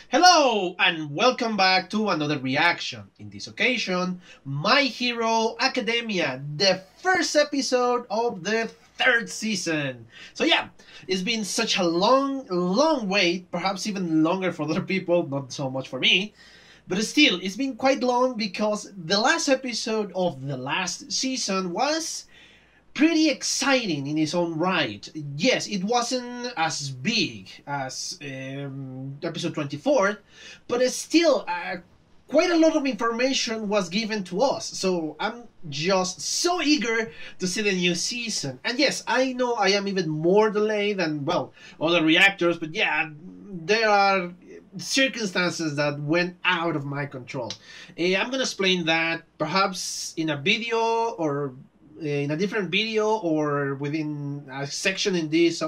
Hello and welcome back to another reaction. In this occasion, My Hero Academia, the first episode of the third season. So yeah, it's been such a long wait, perhaps even longer for other people, not so much for me. But still, it's been quite long because the last episode of the last season was pretty exciting in its own right. Yes, it wasn't as big as episode 24, but it's still quite a lot of information was given to us. So I'm just so eager to see the new season. And yes, I know I am even more delayed than, well, other reactors, but yeah, there are circumstances that went out of my control. I'm gonna explain that perhaps in a video or in a different video or within a section in this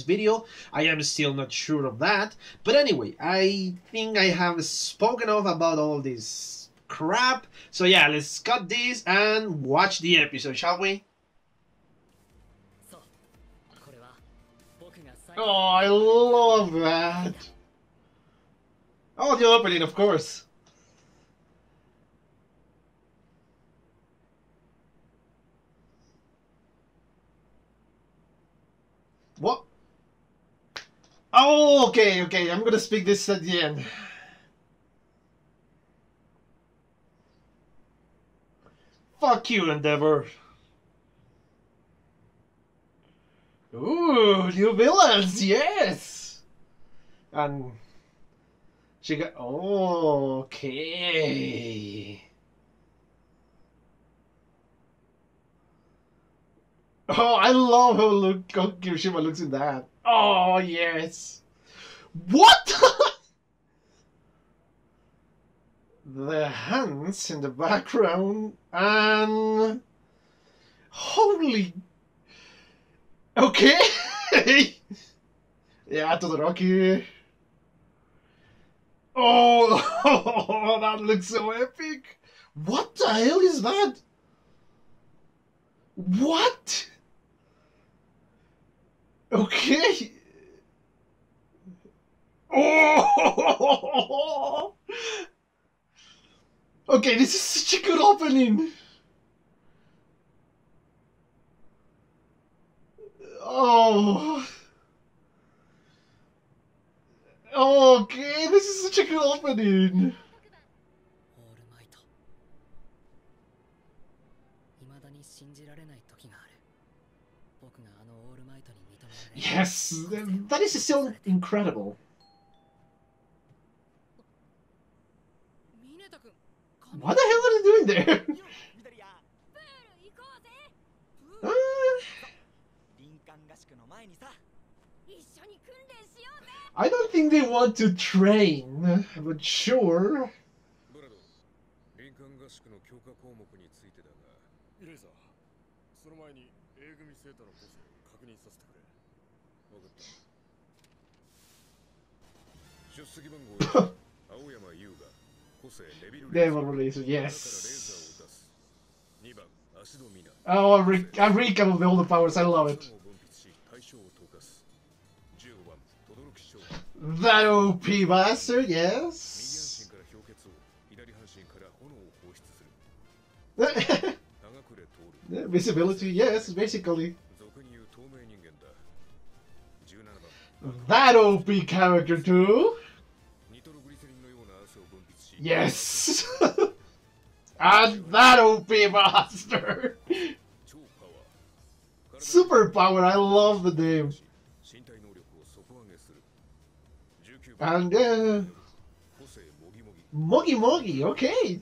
video. I am still not sure of that, but anyway, I think I have spoken of about all this crap. So yeah, let's cut this and watch the episode, shall we? Oh, I love that. Oh, the opening, of course. What? Oh, okay. I'm gonna speak this at the end. Fuck you, Endeavor. Ooh, new villains, yes. And she got. Oh, okay. Oh, I love how Kirishima looks in that. Oh, yes. What? The hands in the background and... Holy... Okay. Yeah, Todoroki. Oh, that looks so epic. What the hell is that? What? Okay. Oh! Okay, this is such a good opening. Oh. Okay, this is such a good opening. Yes, that is still incredible. What the hell are they doing there? I don't think they want to train, but sure. They will release it, yes. Oh, a recap of all the powers, I love it. That OP master, yes. Visibility, yes, basically. That OP character too. Yes. And that OP master. Superpower, I love the name. And Mogi Mogi, okay.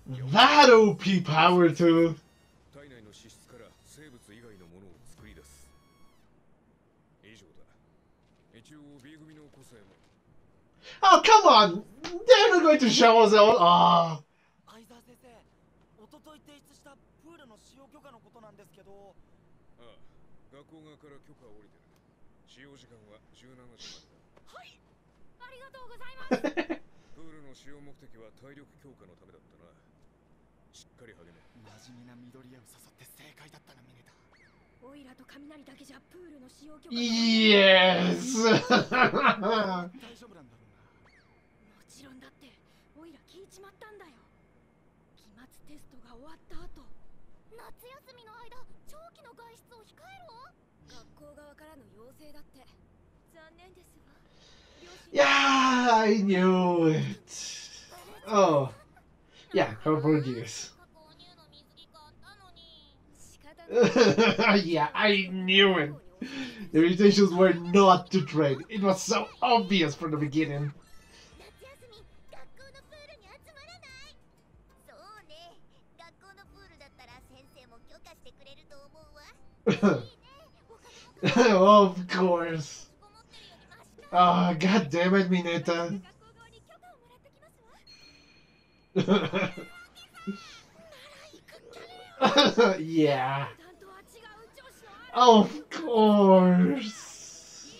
That OP power too. Oh, come on! They're not going to show us all. Ah. Yes! 大丈夫なんだろうな。もちろんだって、オイラ聞いちまったんだよ。期末テストが終わった後、夏休みの間、長期の外出を控えろ。学校側からの要請だって。残念ですわ。Yeah, I knew it. Oh. Yeah, her produce. Yeah, I knew it. The intentions were not to trade. It was so obvious from the beginning. Of course. Oh, god damn it, Mineta. Yeah. Of course.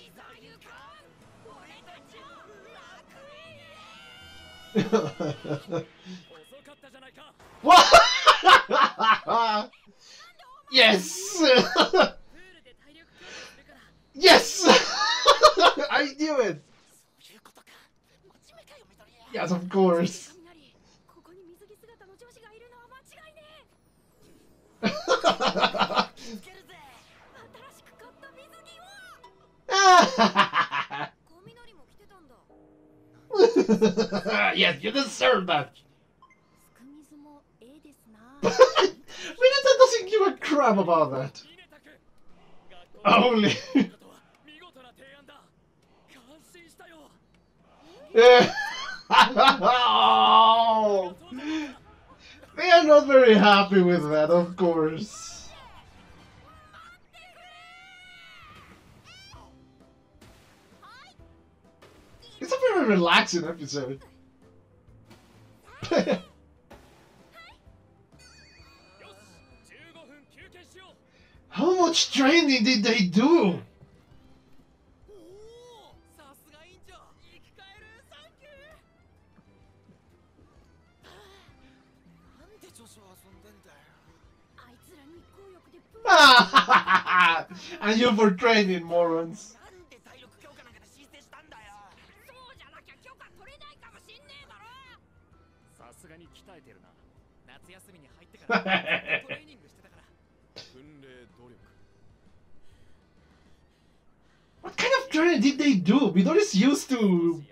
What? Yes. Yes. I knew it. Yes, of course. Yes, you deserve that. Mineta doesn't give a crap about that. Only. Oh, they are not very happy with that, of course. It's a very relaxing episode. How much training did they do? And you for training, morons. What kind of training did they do? Midori's used to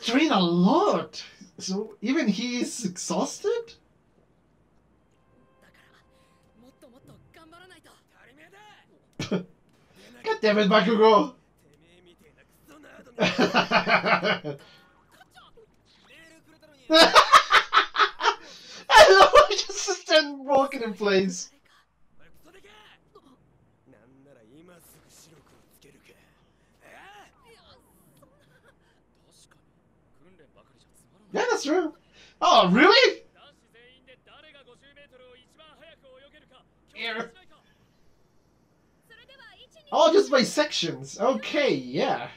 train a lot. So even he is exhausted? God damn it, Bakugo! I love how he just stand walking in place. Yeah, that's true. Oh, really? Here. Oh, just by sections. Okay, yeah.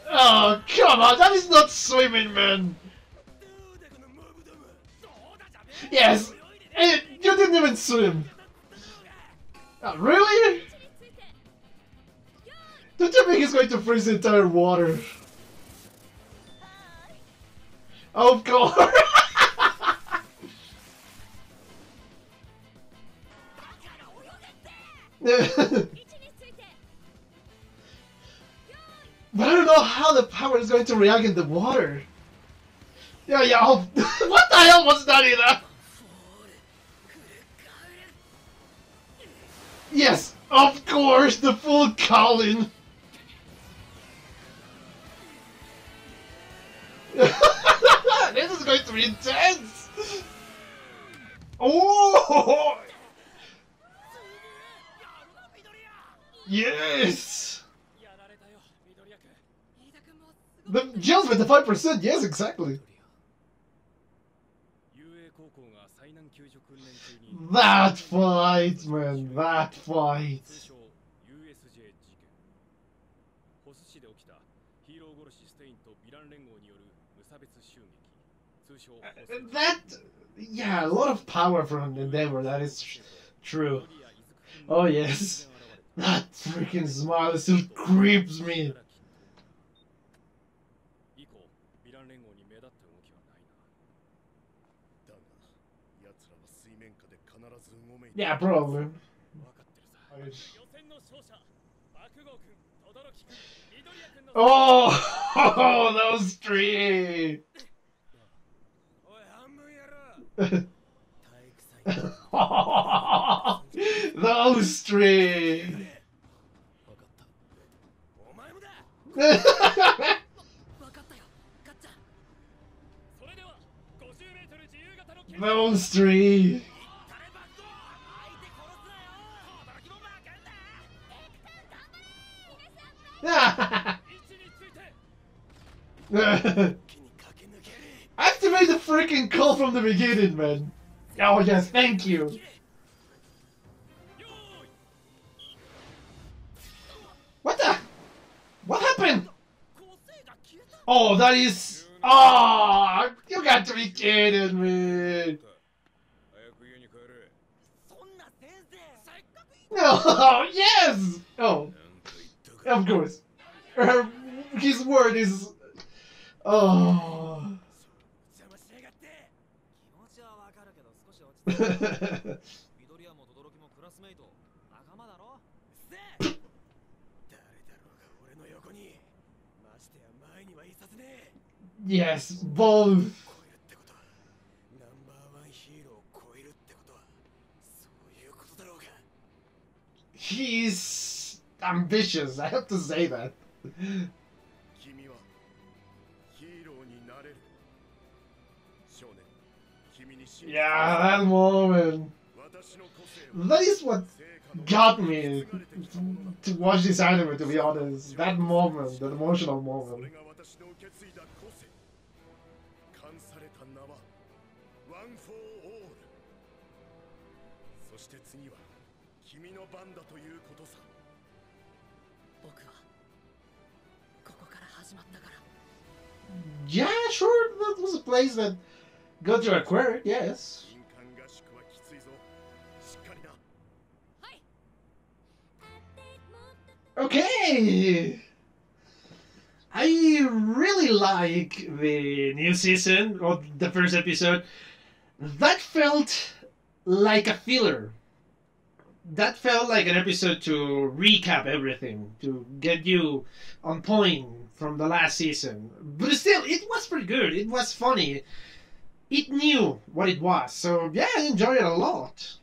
Oh, come on, that is not swimming, man. Yes, you didn't even swim. Oh, really? Don't you think he's going to freeze the entire water? Of course. But I don't know how the power is going to react in the water. Yeah, yeah. Oh, what the hell was that either? Yes, of course, the full Colin. This is going to be intense. Oh! Yes! The Gels with the 5%, yes, exactly. That fight, man, that fight. That, yeah, a lot of power from Endeavor, that is True. Oh yes. That freaking smile still creeps me. 以降ヴィラン連合に目立った動きはないな。だが奴らは水面下で必ずうごめいて Yeah, probably. 分かってるさ。予選の勝者、爆豪君、轟君、緑谷君の。Oh, those three. おい半分やろ。体育祭。 Those three. 分かった。お前もだ。 分かったよガッチャン。それでは50メートル自由形の決 Those three. タレバック相手殺すなよ。轟も負けんな。位置について。気に駆け抜ける。 Activate the freaking call from the beginning, man. Oh yes, thank you. よーい。 What the? What happened? 構成が消えた。 Oh, that is. Oh, you got to be kidding me. 早く家に帰れ。そんな先生。せっかくいい。 Oh, yes. Oh, なんか言ったか。 of course. His word is. Oh. 邪魔しやがって。気持ちはわかるけど少し落ち着いて。緑谷も轟もクラスメイト。仲間だろ。せえ。誰だろうが俺の横に。ましてや前にはいさせねえ。 Yes, both. 超えるってことはナンバーワンヒーローを超えるってことはそういうことだろうか。 He's ambitious. I have to say that. 君はヒーローになれる。少年、君に信じ Yeah, that moment. 私の個性は That is what 成果の got me 継がれてきたものだ。 to watch this anime, to be honest. That moment, that emotional そ moment. れが私の受け継いだ個性。冠された名はワン・フォー・オール。そして次は君の番だということさ。僕はここから始まったから。 Yeah, sure, that was a place that got you acquired, yes. 林間合宿はきついぞ。しっかりな。はい。 Okay! I really like the new season, or the first episode. That felt like a filler. That felt like an episode to recap everything, to get you on point from the last season. But still, it was pretty good. It was funny. It knew what it was. So, yeah, I enjoyed it a lot.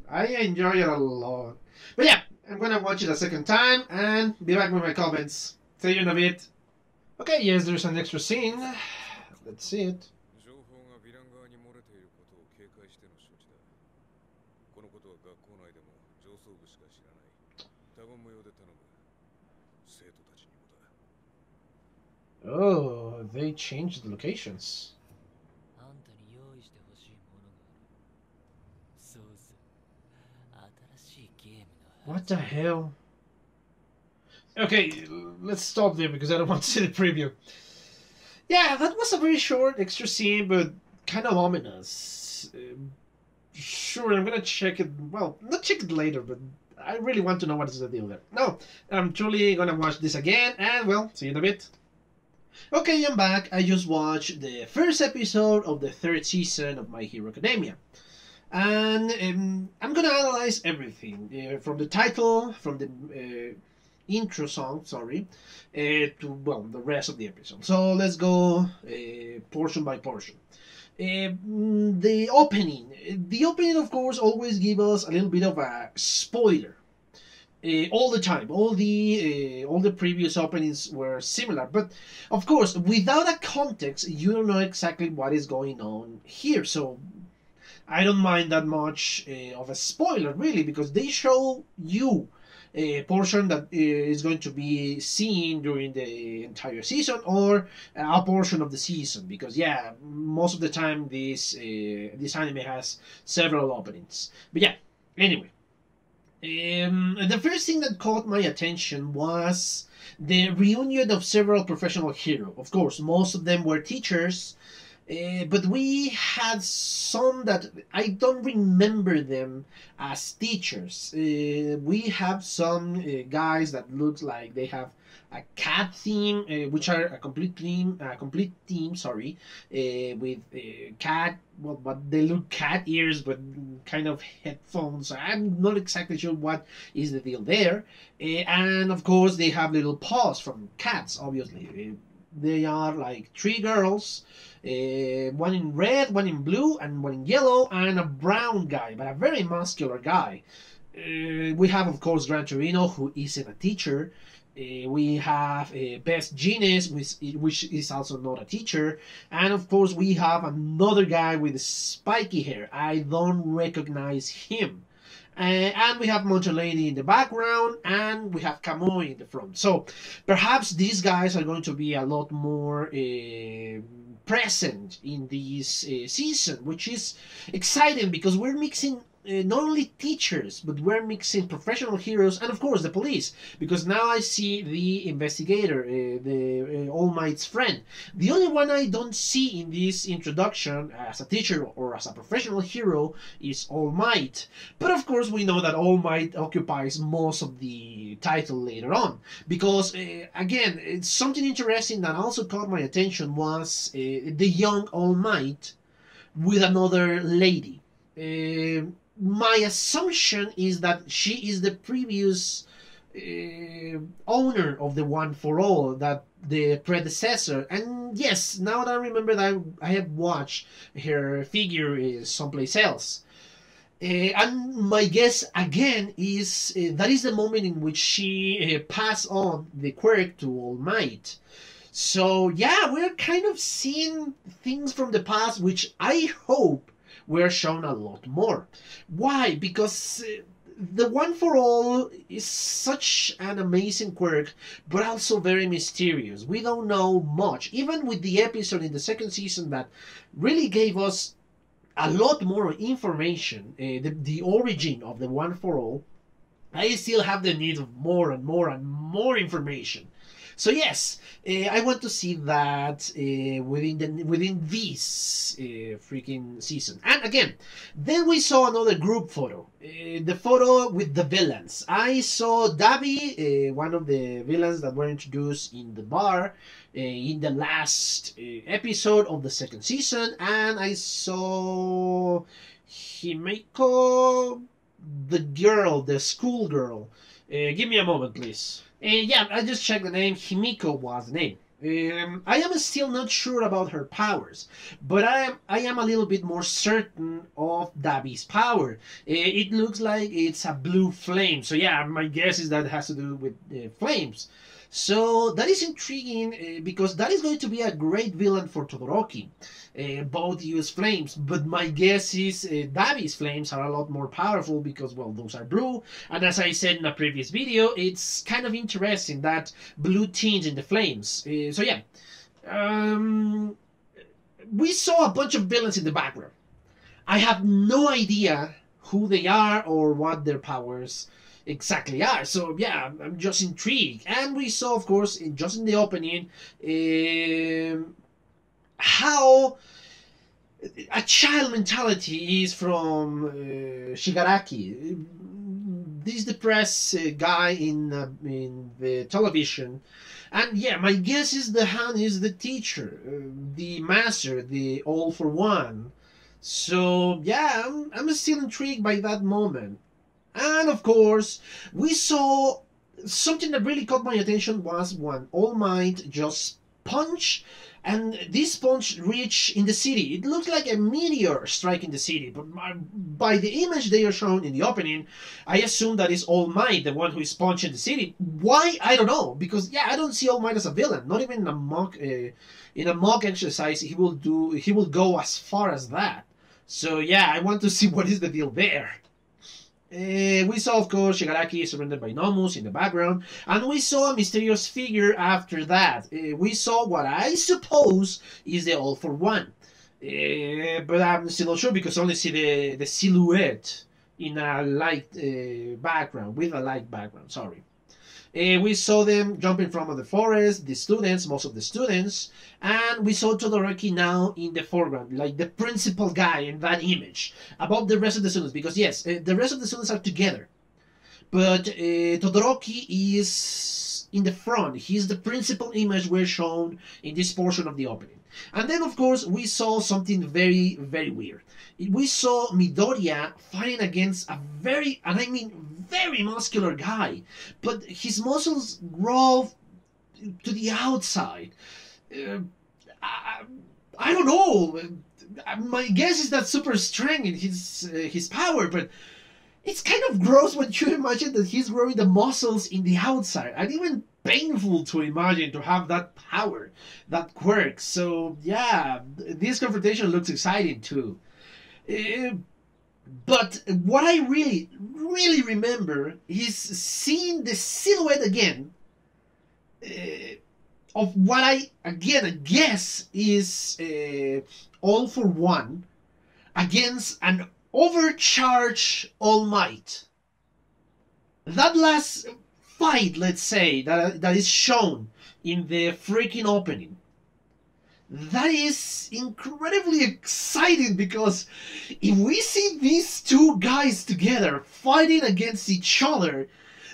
I enjoyed it a lot. But yeah, I'm gonna watch it a second time and be back with my comments. See you in a bit. Okay, yes, there's an extra scene. Let's see it. 情報がヴィラン側に漏れていることを警戒しての処置だ。このことは学校内でも上層部しか知らない。他言無用で頼む。生徒たちにもだ。 Oh, they changed the locations. あんたに用意してほしいものがある。そうそう。新しいゲームの。 What the hell? Okay, let's stop there because I don't want to see the preview. Yeah, that was a very short extra scene, but kind of ominous. Sure, I'm gonna check it. Well, not check it later, but I really want to know what is the deal there. No, I'm truly gonna watch this again, and well, see you in a bit. Okay, I'm back. I just watched the first episode of the third season of My Hero Academia. And I'm gonna analyze everything from the title, from the intro song, sorry, to well the rest of the episode. So let's go portion by portion. The opening, of course, always give us a little bit of a spoiler. All the time, all the previous openings were similar, but of course, without a context, you don't know exactly what is going on here. So I don't mind that much of a spoiler, really, because they show you a portion that is going to be seen during the entire season, or a portion of the season, because yeah, most of the time this anime has several openings. But yeah, anyway, the first thing that caught my attention was the reunion of several professional heroes. Of course, most of them were teachers, But we had some that I don't remember them as teachers. We have some guys that look like they have a cat theme, which are a complete team. Sorry, with cat. Well, but they look cat ears, but kind of headphones. I'm not exactly sure what is the deal there. And of course, they have little paws from cats. Obviously, they are like three girls. One in red, one in blue, and one in yellow, and a brown guy, but a very muscular guy. We have, of course, Gran Torino, who isn't a teacher. We have Best Genius, which is also not a teacher. And of course, we have another guy with spiky hair. I don't recognize him. And we have Monte Lady in the background, and we have Kamui in the front. So perhaps these guys are going to be a lot more present in this season, which is exciting because we're mixing not only teachers, but we're mixing professional heroes and, of course, the police. Because now I see the investigator, the All Might's friend. The only one I don't see in this introduction as a teacher or as a professional hero is All Might. But, of course, we know that All Might occupies most of the title later on. Because, again, it's something interesting that also caught my attention was the young All Might with another lady. My assumption is that she is the previous owner of the One for All, that the predecessor. And yes, now that I remember that I have watched her figure someplace else. And my guess again is that is the moment in which she passed on the quirk to All Might. So yeah, we're kind of seeing things from the past, which I hope we're shown a lot more. Why? Because the One for All is such an amazing quirk, but also very mysterious. We don't know much. Even with the episode in the second season that really gave us a lot more information, the origin of the One for All, I still have the need of more and more and more information. So yes, I want to see that within this freaking season. And again, then we saw another group photo, the photo with the villains. I saw Dabi, one of the villains that were introduced in the bar in the last episode of the second season, and I saw Himeko, the girl, the school girl. Give me a moment, please. Yeah, I just checked the name. Himiko was the name. I am still not sure about her powers, but I am a little bit more certain of Dabi's power. It looks like it's a blue flame. So yeah, my guess is that it has to do with flames. So that is intriguing because that is going to be a great villain for Todoroki. Both use flames, but my guess is Dabi's flames are a lot more powerful because, well, those are blue. And as I said in a previous video, it's kind of interesting that blue tinge in the flames. So yeah, we saw a bunch of villains in the background. I have no idea who they are or what their powers exactly are. So yeah, I'm just intrigued. And we saw, of course, just in the opening, how a child mentality is from Shigaraki, this depressed guy in the television. And yeah, my guess is the Han is the teacher, the master, the all for one. So yeah, I'm still intrigued by that moment. And of course, we saw something that really caught my attention was when All Might just punched, and this punch reached in the city. It looks like a meteor striking the city, but by the image they are shown in the opening, I assume that is All Might, the one who is punching the city. Why? I don't know, because yeah, I don't see All Might as a villain. Not even in a mock exercise he will go as far as that. So yeah, I want to see what is the deal there. We saw, of course, Shigaraki surrendered by Nomus in the background, and we saw a mysterious figure after that. We saw what I suppose is the All for One. But I'm still not sure because I only see the silhouette in a light background, with a light background, sorry. We saw them jumping from the forest, the students, most of the students, and we saw Todoroki now in the foreground, like the principal guy in that image, above the rest of the students, because yes, the rest of the students are together, but Todoroki is in the front. He's the principal image we're shown in this portion of the opening. And then, of course, we saw something very, very weird. We saw Midoriya fighting against a very, and I mean very muscular guy, but his muscles grow to the outside. I don't know. My guess is that super strength in his power, but it's kind of gross when you imagine that he's growing the muscles in the outside, and even painful to imagine to have that power, that quirk. So yeah, this confrontation looks exciting too. But what I really, really remember is seeing the silhouette again of what I again guess is All for One against an overcharged All Might. That last fight, let's say, that is shown in the freaking opening, that is incredibly exciting, because if we see these two guys together fighting against each other,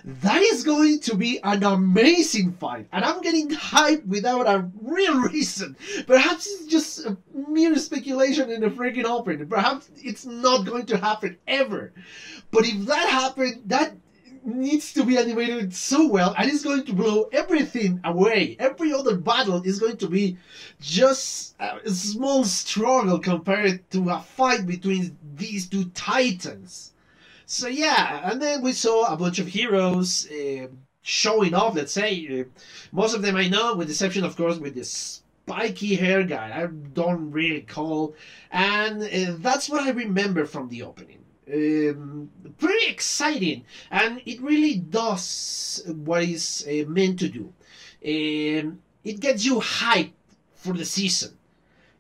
that is going to be an amazing fight, and I'm getting hyped without a real reason. Perhaps it's just a mere speculation in the freaking opening. Perhaps it's not going to happen ever. But if that happened, that needs to be animated so well, and it's going to blow everything away. Every other battle is going to be just a small struggle compared to a fight between these two titans. So yeah, and then we saw a bunch of heroes showing off, let's say. Most of them I know, with the exception, of course, with this spiky hair guy. I don't really recall. And that's what I remember from the opening. Pretty exciting, and it really does what it's meant to do. It gets you hyped for the season.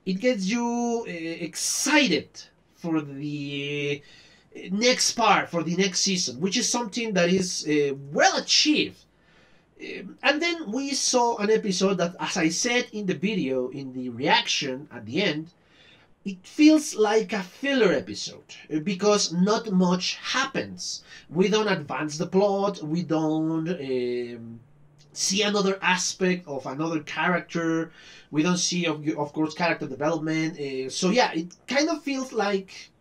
It gets you excited for the next part, for the next season, which is something that is well achieved. And then we saw an episode that, as I said in the video, in the reaction at the end, it feels like a filler episode, because not much happens. We don't advance the plot, we don't see another aspect of another character, we don't see, of course, character development. So yeah, it kind of feels like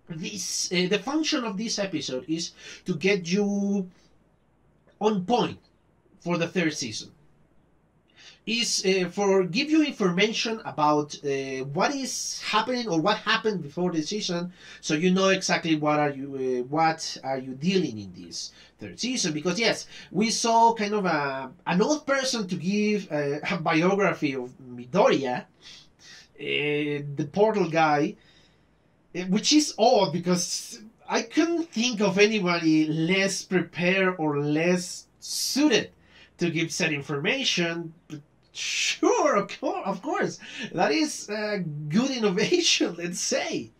this. The function of this episode is to get you on point for the third season. Is for give you information about what is happening or what happened before the season, so you know exactly what are you dealing in this third season. Because yes, we saw kind of an old person to give a biography of Midoriya, the portal guy, which is odd because I couldn't think of anybody less prepared or less suited to give said information. But sure, of course, that is a good innovation, let's say.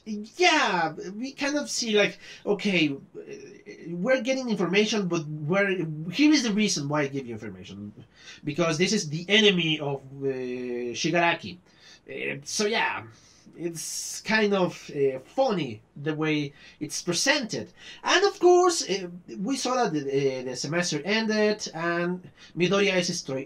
Yeah, we kind of see like, okay, we're getting information, but here is the reason why I give you information, because this is the enemy of Shigaraki. So yeah, it's kind of funny the way it's presented. And of course, we saw that the semester ended and Midoriya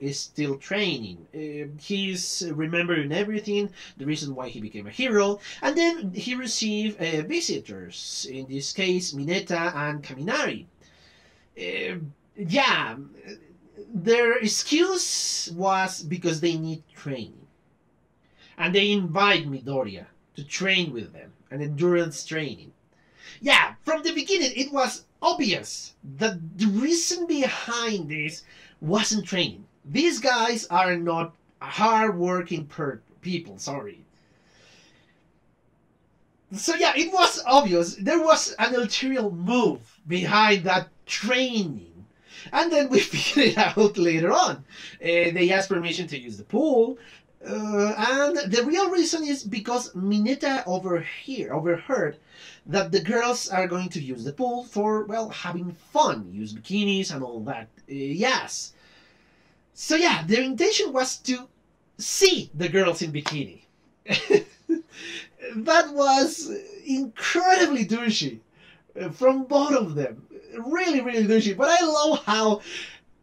is still training. He's remembering everything, the reason why he became a hero, and then he received visitors, in this case Mineta and Kaminari. Yeah, their excuse was because they need training. And they invite Midoriya to train with them, an endurance training. Yeah, from the beginning it was obvious that the reason behind this wasn't training. These guys are not hard-working people, sorry. So yeah, it was obvious there was an ulterior move behind that training. And then we figured it out later on. They asked permission to use the pool. And the real reason is because Mineta overheard that the girls are going to use the pool for, well, having fun, use bikinis and all that. Yes. So yeah, their intention was to see the girls in bikini. That was incredibly douchey from both of them. Really, really douchey. But I love how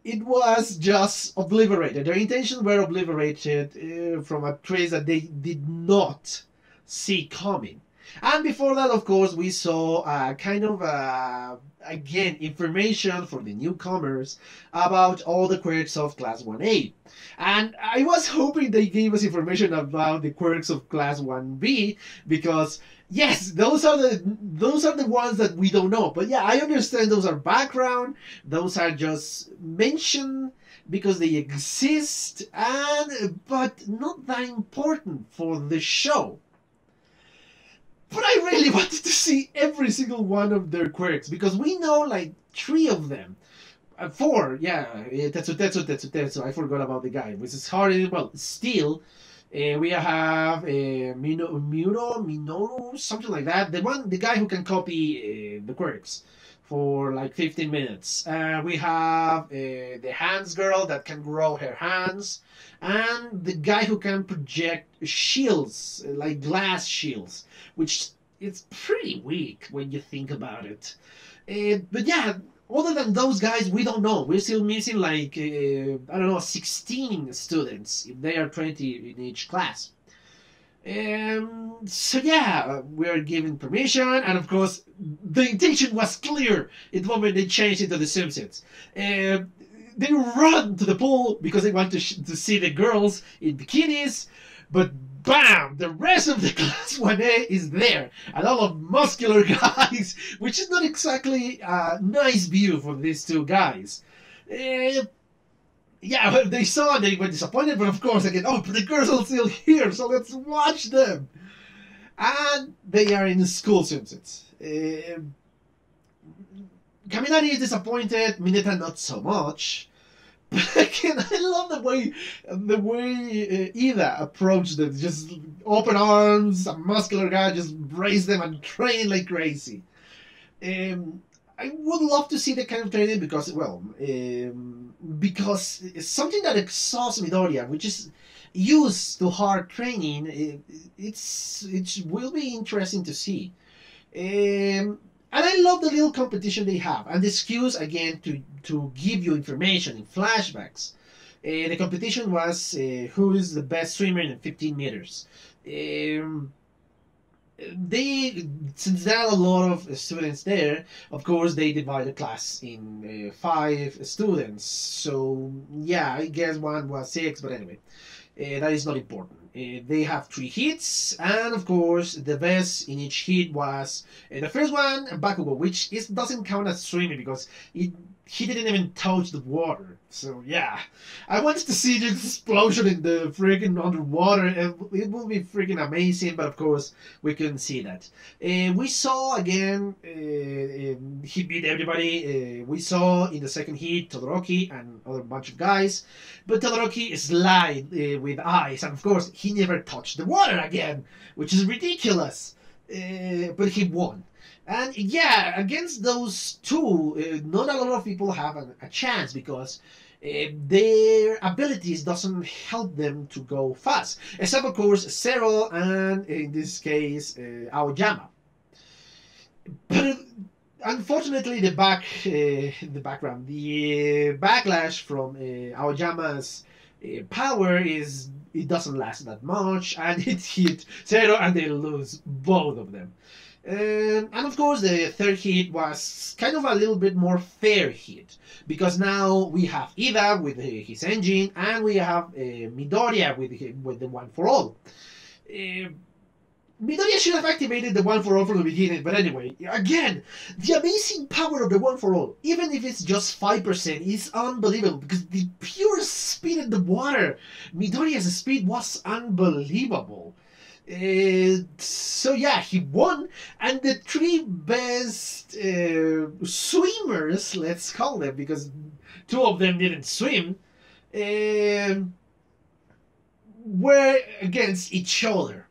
it was just obliterated. Their intentions were obliterated from a trace that they did not see coming. And before that, of course, we saw kind of, again, information for the newcomers about all the quirks of Class 1A. And I was hoping they gave us information about the quirks of Class 1B, because yes, those are the ones that we don't know. But yeah, I understand those are background. Those are just mentioned because they exist, but not that important for the show. But I really wanted to see every single one of their quirks because we know like 3 of them. 4, yeah, Tetsu. I forgot about the guy, which is hard. Well, still, we have Minoru, something like that. The guy who can copy the quirks for like 15 minutes. We have the hands girl that can grow her hands, and the guy who can project shields, like glass shields, which is pretty weak when you think about it. But yeah, other than those guys, we don't know. We're still missing like, I don't know, 16 students if they are 20 in each class. So yeah, we are given permission, and of course, the intention was clear in the moment they changed into the swimsuits. They run to the pool because they want to see the girls in bikinis, but bam! The rest of the Class 1A is there, and all of muscular guys, which is not exactly a nice view for these 2 guys. Yeah, they saw and they were disappointed, but of course, again, oh, but the girls are still here, so let's watch them. And they are in school swimsuits. Kaminari is disappointed, Mineta not so much. But again, I love the way Ida approached them. Just open arms, a muscular guy, just brace them and train like crazy. I would love to see that kind of training because, well, because it's something that exhausts Midoriya, which is used to hard training. It will be interesting to see. And I love the little competition they have, and the excuse again to give you information in flashbacks. The competition was who is the best swimmer in 15 meters. Since there are a lot of students there, of course they divide the class in 5 students. So yeah, I guess one was 6, but anyway, that is not important. They have 3 hits, and of course the best in each hit was the first one, Bakugo, which doesn't count as swimming because he didn't even touch the water. So yeah, I wanted to see the explosion in the freaking underwater. It will be freaking amazing, but of course we couldn't see that. We saw again, he beat everybody. We saw in the second hit Todoroki and other bunch of guys, but Todoroki slid with ice, and of course he never touched the water again, which is ridiculous. But he won. And yeah, against those 2, not a lot of people have a chance because their abilities doesn't help them to go fast. Except, of course, Zero and, in this case, Aoyama. But unfortunately, the backlash from Aoyama's power it doesn't last that much, and it hit Zero, and they lose both of them. And of course, the third hit was kind of a little bit more fair hit, because now we have Ida with his engine, and we have Midoriya with the One for All. Midoriya should have activated the One for All from the beginning, but anyway, again, the amazing power of the One for All, even if it's just 5%, is unbelievable, because the pure speed in the water, Midoriya's speed was unbelievable. So yeah, he won, and the 3 best swimmers, let's call them, because 2 of them didn't swim, were against each other.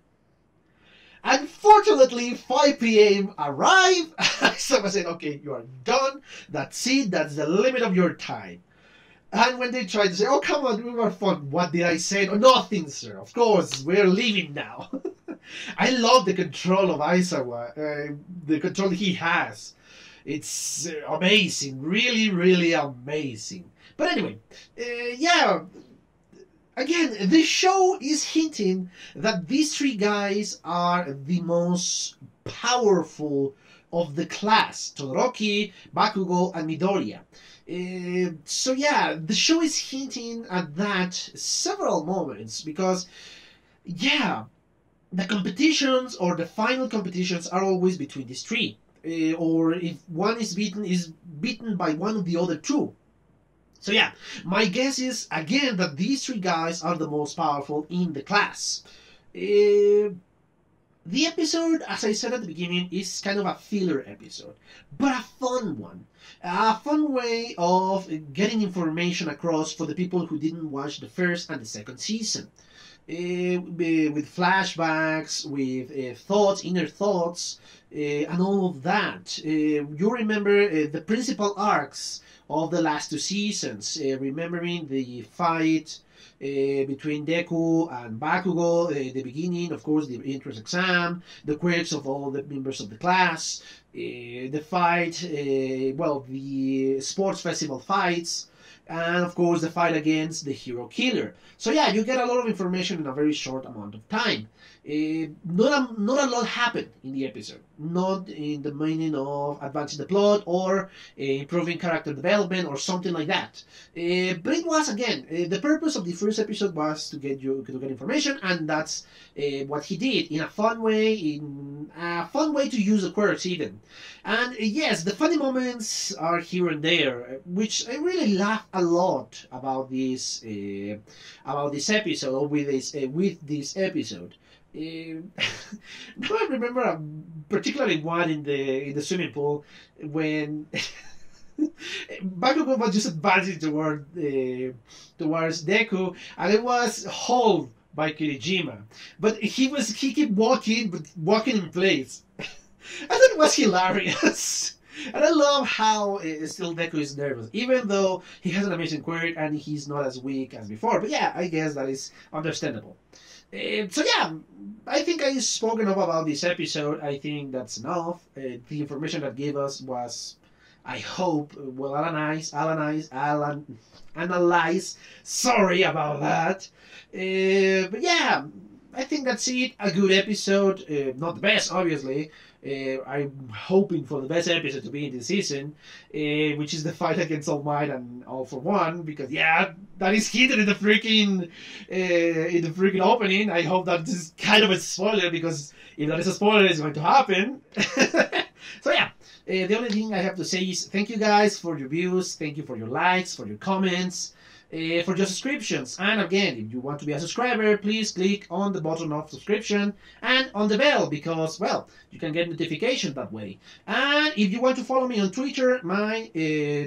Unfortunately, 5 p.m. arrived. Someone said, okay, you are done. That's it. That's the limit of your time. And when they tried to say, oh, come on, we were fun. What did I say? Oh, nothing, sir. Of course, we're leaving now. I love the control of Aizawa, the control he has. It's amazing. Really, really amazing. But anyway, yeah, again, this show is hinting that these three guys are the most powerful of the class: Todoroki, Bakugo, and Midoriya. So yeah, the show is hinting at that several moments because, yeah, the competitions or the final competitions are always between these three. Or if one is beaten by one of the other two. So yeah, my guess is again that these three guys are the most powerful in the class. The episode, as I said at the beginning, is kind of a filler episode, but a fun one. A fun way of getting information across for the people who didn't watch the first and the second season. With flashbacks, with thoughts, inner thoughts, and all of that. You remember the principal arcs of the last two seasons, remembering the fight between Deku and Bakugo, the beginning, of course, the entrance exam, the quirks of all the members of the class, the fight, the sports festival fights, and of course the fight against the hero killer. So yeah, you get a lot of information in a very short amount of time. Not a lot happened in the episode. Not in the meaning of advancing the plot or improving character development or something like that. But it was again the purpose of the first episode was to get information, and that's what he did in a fun way, to use the quirks even. And yes, the funny moments are here and there, which I really laugh a lot about this episode or with this episode. Now I remember particularly one in the swimming pool when Bakugo was just advancing towards Deku, and it was hauled by Kirijima, but he kept walking in place. I thought it was hilarious. And I love how still Deku is nervous, even though he has an amazing quirk and he's not as weak as before. But yeah, I guess that is understandable. So yeah, I think I've spoken enough about this episode. I think that's enough. The information that gave us was, I hope, well analyzed. Sorry about that. But yeah, I think that's it. A good episode. Not the best, obviously. I'm hoping for the best episode to be in this season, which is the fight against All Might and All for One, because yeah, that is hinted in the freaking opening. I hope that this is kind of a spoiler, because if that is a spoiler, it's going to happen. So yeah, the only thing I have to say is thank you guys for your views, thank you for your likes, for your comments, for your subscriptions. And again, if you want to be a subscriber, please click on the button of subscription and on the bell, because, well, you can get notification that way. And if you want to follow me on Twitter, my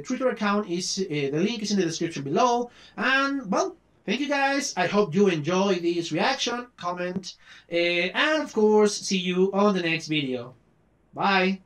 Twitter account is, the link is in the description below. And, well, thank you guys. I hope you enjoy this reaction, comment, and of course, see you on the next video. Bye.